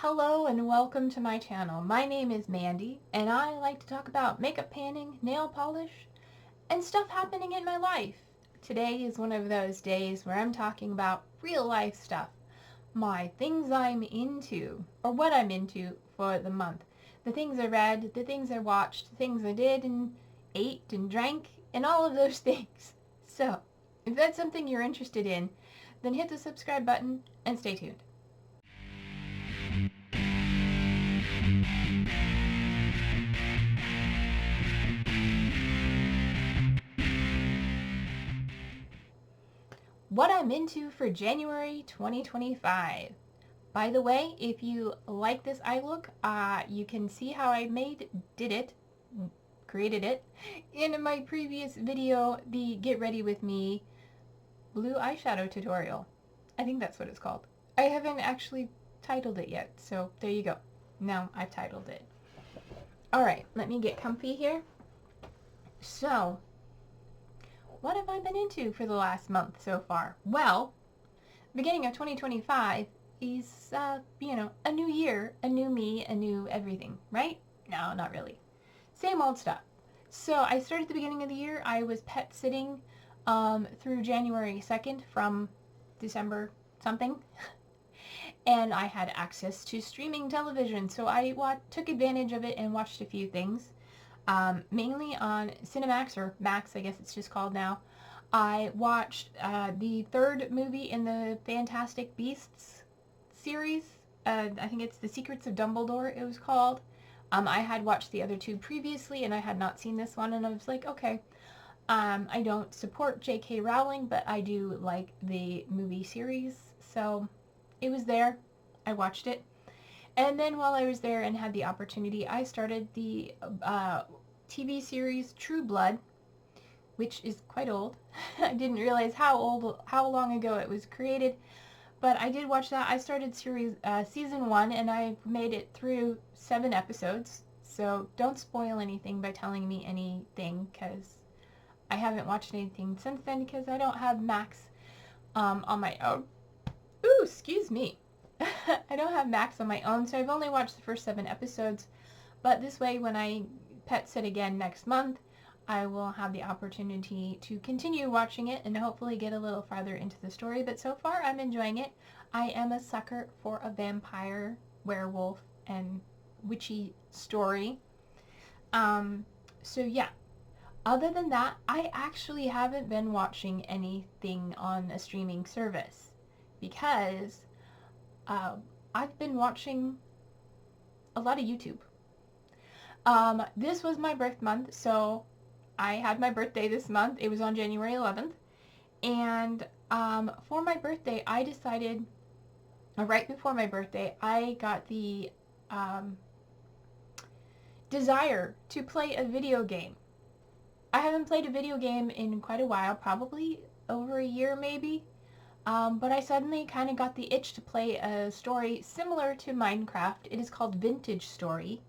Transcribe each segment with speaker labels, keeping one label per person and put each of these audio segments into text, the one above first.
Speaker 1: Hello and welcome to my channel. My name is Mandy and I like to talk about makeup panning, nail polish, and stuff happening in my life. Today is one of those days where I'm talking about real life stuff. My things I'm into, or what I'm into for the month. The things I read, the things I watched, the things I did and ate and drank, and all of those things. So, if that's something you're interested in, then hit the subscribe button and stay tuned. What I'm into for January 2025. By the way, if you like this eye look, you can see how I created it in my previous video, the Get Ready With Me blue eyeshadow tutorial. I think that's what it's called. I haven't actually titled it yet, so there you go. Now I've titled it. Alright, let me get comfy here. So, what have I been into for the last month so far? Well, beginning of 2025 is, a new year, a new me, a new everything, right? No, not really. Same old stuff. So I started at the beginning of the year. I was pet sitting through January 2nd from December something. And I had access to streaming television, so I took advantage of it and watched a few things. Mainly on Cinemax, or Max I guess it's just called now. I watched the third movie in the Fantastic Beasts series. I think it's The Secrets of Dumbledore it was called. I had watched the other two previously and I had not seen this one, and I was like, okay, I don't support J.K. Rowling, but I do like the movie series, so it was there. I watched it. And then while I was there and had the opportunity, I started the TV series True Blood, which is quite old. I didn't realize how long ago it was created, but I did watch that. I started season 1 and I made it through 7 episodes, so don't spoil anything by telling me anything, because I haven't watched anything since then because I don't have Max on my own. Ooh, excuse me. I don't have Max on my own, so I've only watched the first 7 episodes, but this way when I pet sit again next month, I will have the opportunity to continue watching it and hopefully get a little farther into the story, but so far I'm enjoying it. I am a sucker for a vampire, werewolf, and witchy story. So yeah. Other than that, I actually haven't been watching anything on a streaming service because I've been watching a lot of YouTube. This was my birth month, so I had my birthday this month. It was on January 11th. And for my birthday, I decided, right before my birthday, I got the desire to play a video game. I haven't played a video game in quite a while, probably over a year maybe. But I suddenly kind of got the itch to play a story similar to Minecraft. It is called Vintage Story,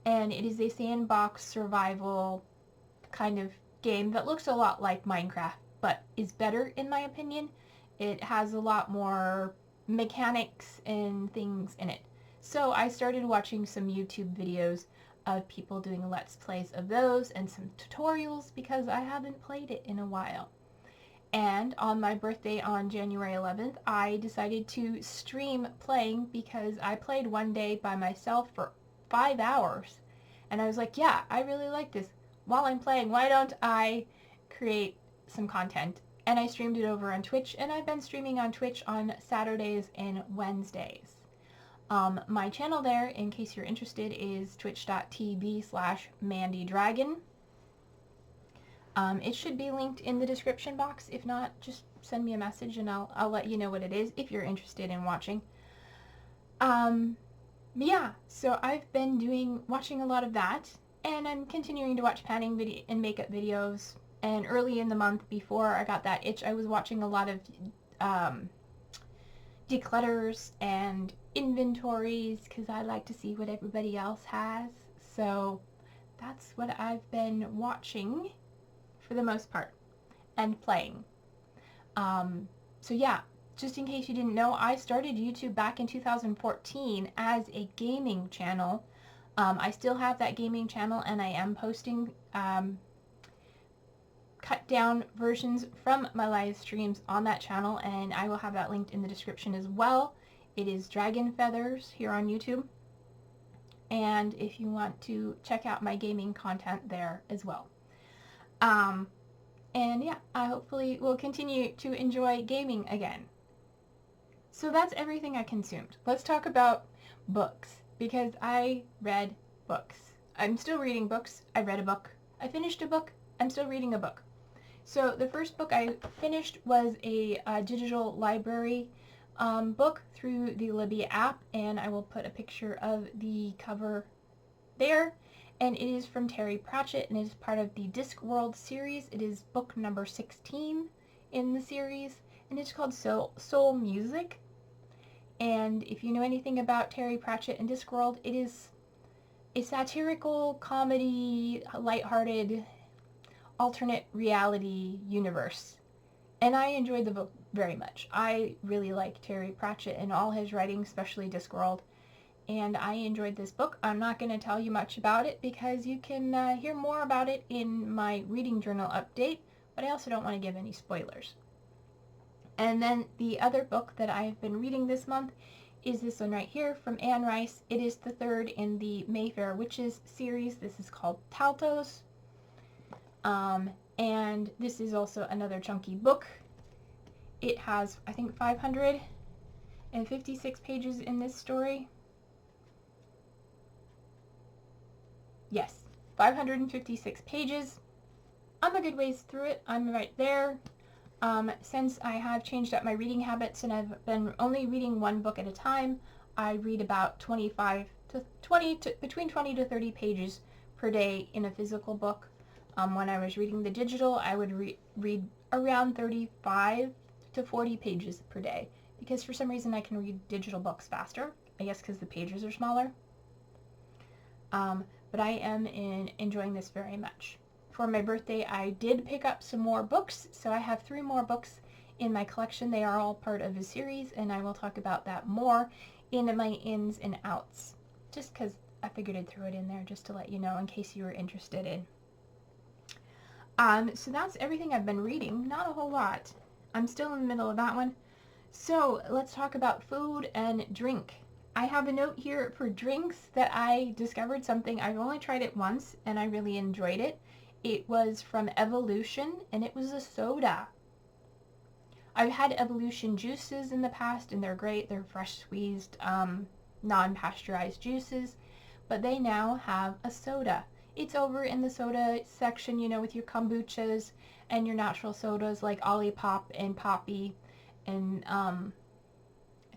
Speaker 1: and it is a sandbox survival kind of game that looks a lot like Minecraft, but is better in my opinion. It has a lot more mechanics and things in it. So I started watching some YouTube videos of people doing Let's Plays of those and some tutorials because I haven't played it in a while. And on my birthday on January 11th, I decided to stream playing because I played one day by myself for 5 hours. And I was like, yeah, I really like this. While I'm playing, why don't I create some content? And I streamed it over on Twitch, and I've been streaming on Twitch on Saturdays and Wednesdays. My channel there, in case you're interested, is twitch.tv/MandyDragon. It should be linked in the description box. If not, just send me a message and I'll let you know what it is if you're interested in watching. Yeah, so I've been watching a lot of that, and I'm continuing to watch panning video and makeup videos. And early in the month, before I got that itch, I was watching a lot of declutters and inventories because I like to see what everybody else has. So that's what I've been watching for the most part, and playing. So yeah, just in case you didn't know, I started YouTube back in 2014 as a gaming channel. I still have that gaming channel, and I am posting cut down versions from my live streams on that channel, and I will have that linked in the description as well. It is Dragon Feathers here on YouTube, and if you want to check out my gaming content there as well. And yeah, I hopefully will continue to enjoy gaming again. So that's everything I consumed. Let's talk about books, because I read books. I'm still reading books. I read a book. I finished a book. I'm still reading a book. So the first book I finished was a digital library book through the Libby app, and I will put a picture of the cover there. And it is from Terry Pratchett, and it is part of the Discworld series. It is book number 16 in the series, and it's called Soul Music. And if you know anything about Terry Pratchett and Discworld, it is a satirical comedy, lighthearted, alternate reality universe. And I enjoyed the book very much. I really like Terry Pratchett and all his writing, especially Discworld. And I enjoyed this book. I'm not going to tell you much about it because you can hear more about it in my reading journal update, but I also don't want to give any spoilers. And then the other book that I've been reading this month is this one right here from Anne Rice. It is the third in the Mayfair Witches series. This is called Taltos. And this is also another chunky book. It has, I think, 556 pages in this story. Yes, 556 pages. I'm a good ways through it. I'm right there. Since I have changed up my reading habits and I've been only reading one book at a time, I read about between 20 to 30 pages per day in a physical book. When I was reading the digital, I would read around 35 to 40 pages per day, because for some reason I can read digital books faster, I guess because the pages are smaller. But I am enjoying this very much. For my birthday, I did pick up some more books, so I have 3 more books in my collection. They are all part of a series, and I will talk about that more in my ins and outs, just because I figured I'd throw it in there just to let you know in case you were interested in. So that's everything I've been reading. Not a whole lot. I'm still in the middle of that one. So let's talk about food and drink. I have a note here for drinks that I discovered something. I've only tried it once and I really enjoyed it. It was from Evolution and it was a soda. I've had Evolution juices in the past and they're great. They're fresh squeezed, non-pasteurized juices, but they now have a soda. It's over in the soda section, you know, with your kombuchas and your natural sodas like Olipop and Poppy, and I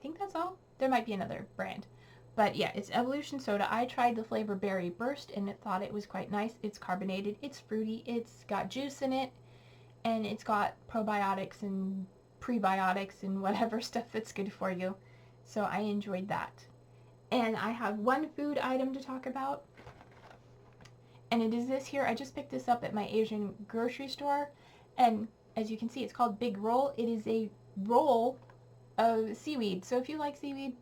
Speaker 1: think that's all. There might be another brand, but yeah, it's Evolution soda. I tried the flavor Berry Burst and thought it was quite nice. It's carbonated, it's fruity, it's got juice in it, and it's got probiotics and prebiotics and whatever stuff that's good for you. So I enjoyed that. And I have one food item to talk about. And it is this here. I just picked this up at my Asian grocery store. And as you can see, it's called Big Roll. It is a roll of seaweed. So if you like seaweed,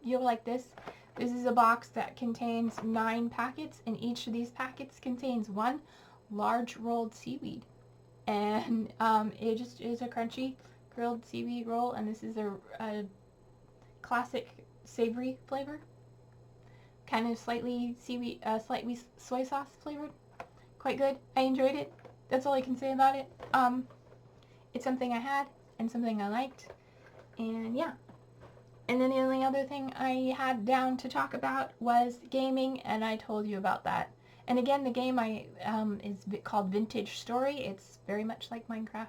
Speaker 1: you'll like this. This is a box that contains 9 packets, and each of these packets contains 1 large rolled seaweed. And it just is a crunchy grilled seaweed roll, and this is a classic savory flavor. Kind of slightly seaweed, slightly soy sauce flavored. Quite good. I enjoyed it. That's all I can say about it. It's something I had and something I liked. And yeah. And then the only other thing I had down to talk about was gaming, and I told you about that. And again, the game is called Vintage Story. It's very much like Minecraft.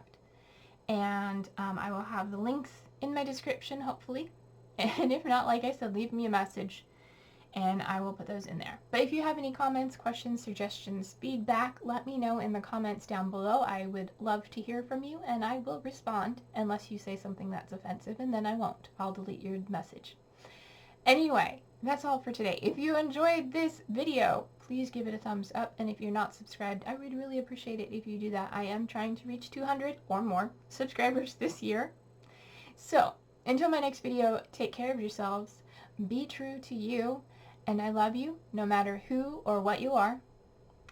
Speaker 1: And I will have the links in my description, hopefully. And if not, like I said, leave me a message and I will put those in there. But if you have any comments, questions, suggestions, feedback, let me know in the comments down below. I would love to hear from you, and I will respond unless you say something that's offensive, and then I won't. I'll delete your message. Anyway, that's all for today. If you enjoyed this video, please give it a thumbs up, and if you're not subscribed, I would really appreciate it if you do that. I am trying to reach 200 or more subscribers this year. So, until my next video, take care of yourselves, be true to you, and I love you no matter who or what you are,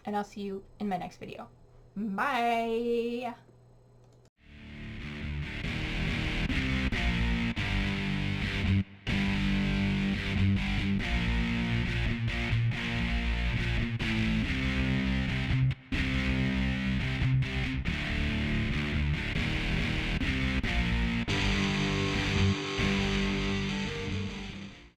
Speaker 1: and I'll see you in my next video. Bye!